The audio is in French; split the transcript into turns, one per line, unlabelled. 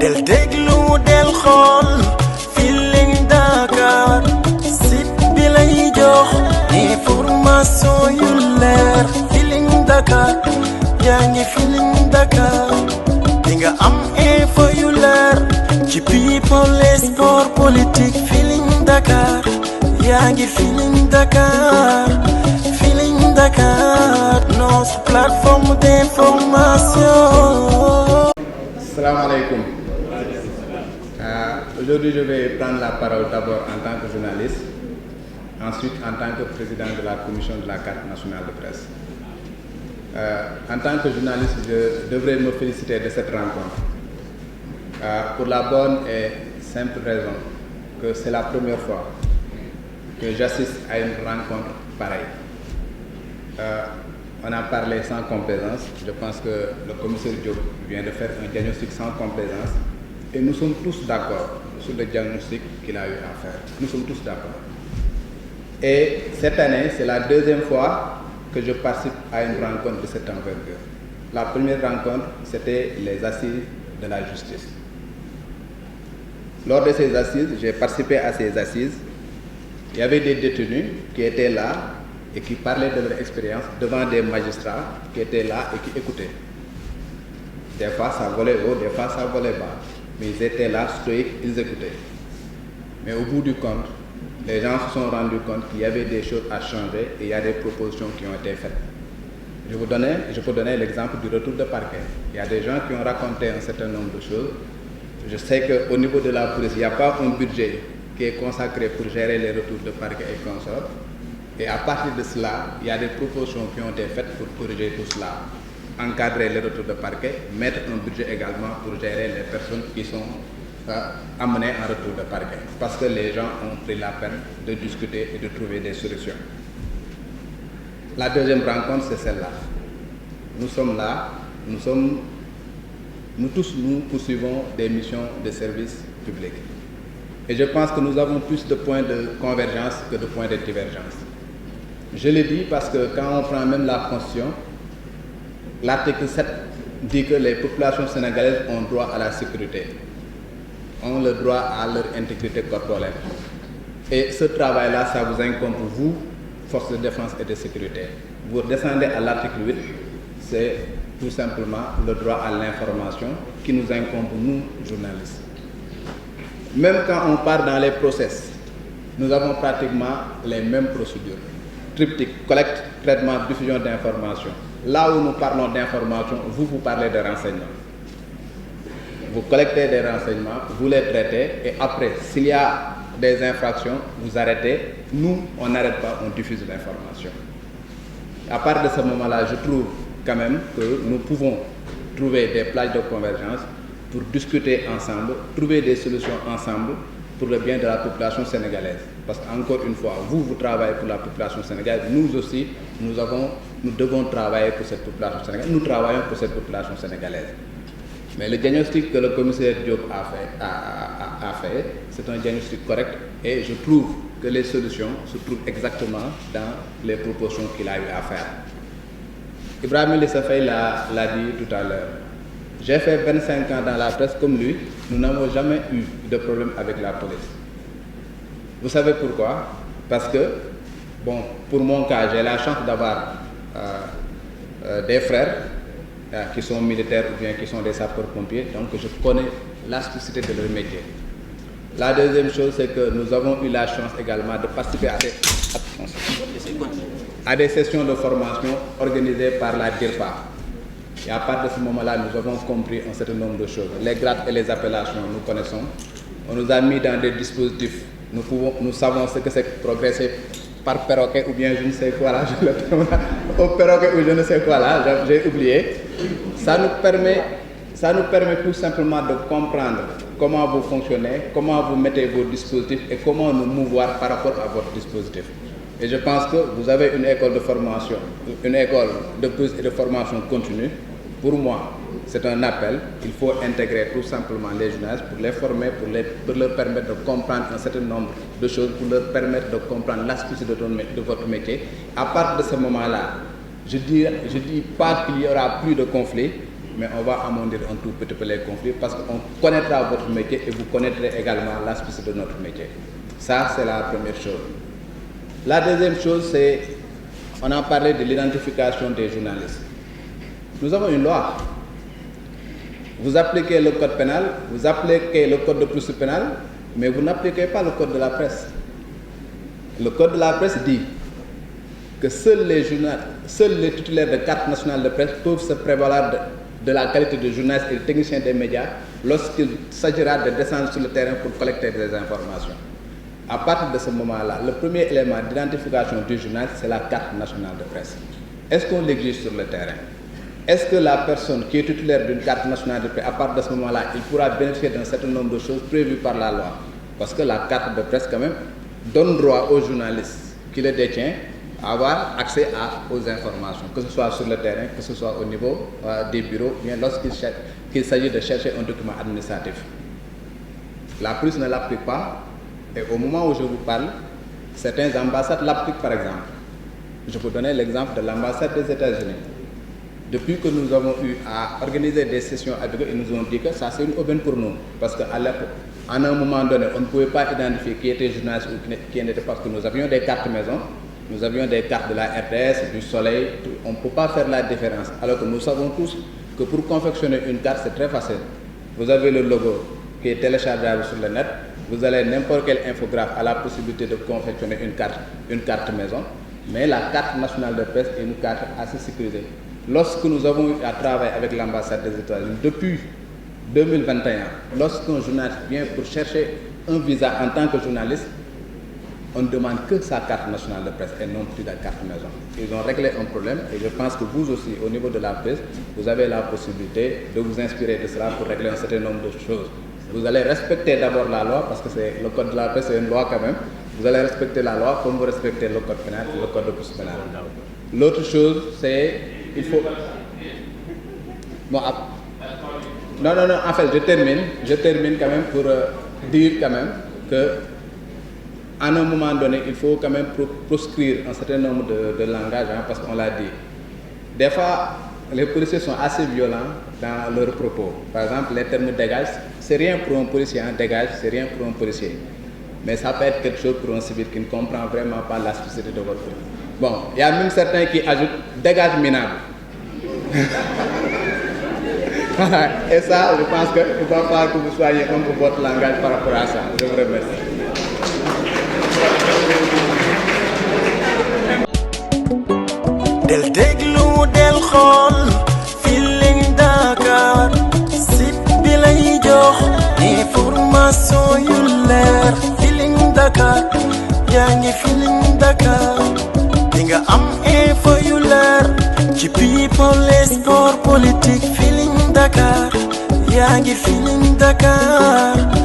del déglu del xool Feeling Dakar site bi lay jox information yu leer Feeling Dakar yaa ngi Feeling Dakar di nga am info yu leer ci people et sport politique Feeling Dakar yaa ngi Feeling Dakar Feeling Dakar notre plateforme d'information.
Salam alaikum. Aujourd'hui, je vais prendre la parole d'abord en tant que journaliste, ensuite en tant que président de la commission de la carte nationale de presse. En tant que journaliste, je devrais me féliciter de cette rencontre pour la bonne et simple raison que c'est la première fois que j'assiste à une rencontre pareille. On a parlé sans complaisance. Je pense que le commissaire Diop vient de faire un diagnostic sans complaisance et nous sommes tous d'accord sur le diagnostic qu'il a eu à faire. Nous sommes tous d'accord. Et cette année, c'est la deuxième fois que je participe à une rencontre de cette envergure. La première rencontre, c'était les assises de la justice. Lors de ces assises, j'ai participé à ces assises. Il y avait des détenus qui étaient là et qui parlaient de leur expérience devant des magistrats qui étaient là et qui écoutaient. Des fois ça volait haut, des fois ça volait bas, mais ils étaient là, stoïques, ils écoutaient. Mais au bout du compte, les gens se sont rendus compte qu'il y avait des choses à changer et il y a des propositions qui ont été faites. Je peux donner l'exemple du retour de parquet. Il y a des gens qui ont raconté un certain nombre de choses. Je sais qu'au niveau de la police, il n'y a pas un budget qui est consacré pour gérer les retours de parquet et consorts. Et à partir de cela, il y a des propositions qui ont été faites pour corriger tout cela. Encadrer les retours de parquet, mettre un budget également pour gérer les personnes qui sont amenées en retour de parquet. Parce que les gens ont pris la peine de discuter et de trouver des solutions. La deuxième rencontre, c'est celle-là. Nous sommes là, nous tous, nous poursuivons des missions de service public. Et je pense que nous avons plus de points de convergence que de points de divergence. Je le dis parce que quand on prend même la Constitution, l'article 7 dit que les populations sénégalaises ont droit à la sécurité, ont le droit à leur intégrité corporelle. Et ce travail-là, ça vous incombe, vous, forces de défense et de sécurité. Vous descendez à l'article 8, c'est tout simplement le droit à l'information qui nous incombe, nous, journalistes. Même quand on part dans les process, nous avons pratiquement les mêmes procédures. Triptyque, collecte, traitement, diffusion d'informations. Là où nous parlons d'informations, vous parlez de renseignements. Vous collectez des renseignements, vous les traitez et après, s'il y a des infractions, vous arrêtez. Nous, on n'arrête pas, on diffuse l'information. À part de ce moment-là, je trouve quand même que nous pouvons trouver des plages de convergence pour discuter ensemble, trouver des solutions ensemble pour le bien de la population sénégalaise. Parce qu'encore une fois, vous travaillez pour la population sénégalaise, nous aussi, nous devons travailler pour cette population sénégalaise, nous travaillons pour cette population sénégalaise. Mais le diagnostic que le commissaire Diop a fait, c'est un diagnostic correct et je trouve que les solutions se trouvent exactement dans les propositions qu'il a eu à faire. Ibrahim Lissafay l'a dit tout à l'heure. J'ai fait 25 ans dans la presse comme lui, nous n'avons jamais eu de problème avec la police. Vous savez pourquoi? Parce que, bon, pour mon cas, j'ai la chance d'avoir des frères qui sont militaires ou bien qui sont des sapeurs-pompiers, donc je connais l'astucité de leur métier. La deuxième chose, c'est que nous avons eu la chance également de participer à des sessions de formation organisées par la DIRPA. Et à partir de ce moment-là, nous avons compris un certain nombre de choses. Les grades et les appellations, nous connaissons. On nous a mis dans des dispositifs. Nous savons ce que c'est progresser par perroquet ou bien je ne sais quoi là. Au perroquet ou je ne sais quoi là, j'ai oublié. Ça nous permet tout simplement de comprendre comment vous fonctionnez, comment vous mettez vos dispositifs et comment nous mouvoir par rapport à votre dispositif. Et je pense que vous avez une école de formation, une école de prise et de formation continue. Pour moi, c'est un appel. Il faut intégrer tout simplement les journalistes pour les former, pour leur permettre de comprendre un certain nombre de choses, pour leur permettre de comprendre l'astuce de votre métier. À partir de ce moment-là, je dis pas qu'il y aura plus de conflits, mais on va amondir un tout petit peu les conflits parce qu'on connaîtra votre métier et vous connaîtrez également la spécificité de notre métier. Ça, c'est la première chose. La deuxième chose, c'est, on a parlé de l'identification des journalistes. Nous avons une loi. Vous appliquez le code pénal, vous appliquez le code de procédure pénale, mais vous n'appliquez pas le code de la presse. Le code de la presse dit que seuls les titulaires de carte nationale de presse peuvent se prévaloir de la qualité de journaliste et de technicien des médias lorsqu'il s'agira de descendre sur le terrain pour collecter des informations. À partir de ce moment-là, le premier élément d'identification du journaliste, c'est la carte nationale de presse. Est-ce qu'on l'exige sur le terrain? Est-ce que la personne qui est titulaire d'une carte nationale de presse, à partir de ce moment-là, il pourra bénéficier d'un certain nombre de choses prévues par la loi? Parce que la carte de presse, quand même, donne droit aux journalistes qui le détiennent à avoir accès aux informations, que ce soit sur le terrain, que ce soit au niveau des bureaux, bien lorsqu'il s'agit de chercher un document administratif. La police ne l'applique pas, et au moment où je vous parle, certaines ambassades l'appliquent par exemple. Je peux donner l'exemple de l'ambassade des États-Unis. Depuis que nous avons eu à organiser des sessions avec eux, ils nous ont dit que ça c'est une aubaine pour nous. Parce qu'à un moment donné, on ne pouvait pas identifier qui était journaliste ou qui n'était pas, parce que nous avions des cartes maison, nous avions des cartes de la RTS, du Soleil, on ne peut pas faire la différence. Alors que nous savons tous que pour confectionner une carte, c'est très facile. Vous avez le logo qui est téléchargeable sur le net, vous allez n'importe quel infographe a la possibilité de confectionner une carte maison, mais la carte nationale de presse est une carte assez sécurisée. Lorsque nous avons eu à travailler avec l'ambassade des États-Unis, depuis 2021, lorsqu'un journaliste vient pour chercher un visa en tant que journaliste, on ne demande que sa carte nationale de presse et non plus la carte maison. Ils ont réglé un problème et je pense que vous aussi, au niveau de la presse, vous avez la possibilité de vous inspirer de cela pour régler un certain nombre de choses. Vous allez respecter d'abord la loi parce que c'est le code de la presse, c'est une loi quand même. Vous allez respecter la loi comme vous respectez le code pénal et le code de procédure pénale. L'autre chose, c'est il faut... Bon, non, en fait, je termine quand même pour dire quand même que à un moment donné, il faut quand même proscrire un certain nombre de langages, hein, parce qu'on l'a dit. Des fois, les policiers sont assez violents dans leurs propos. Par exemple, les termes dégage, c'est rien pour un policier, hein, dégage, c'est rien pour un policier. Mais ça peut être quelque chose pour un civil qui ne comprend vraiment pas la spécificité de votre truc. Bon, il y a même certains qui ajoutent dégage minable. Et ça, je pense qu'il va falloir que vous soyez un peu votre langage par rapport à ça. Je vous remercie.
del déglu del xool Feeling Dakar site bi lay jox information yu leer Feeling Dakar yaa ngi Feeling Dakar di nga am info yu leer ci people et sport politique Feeling Dakar yaa ngi Feeling Dakar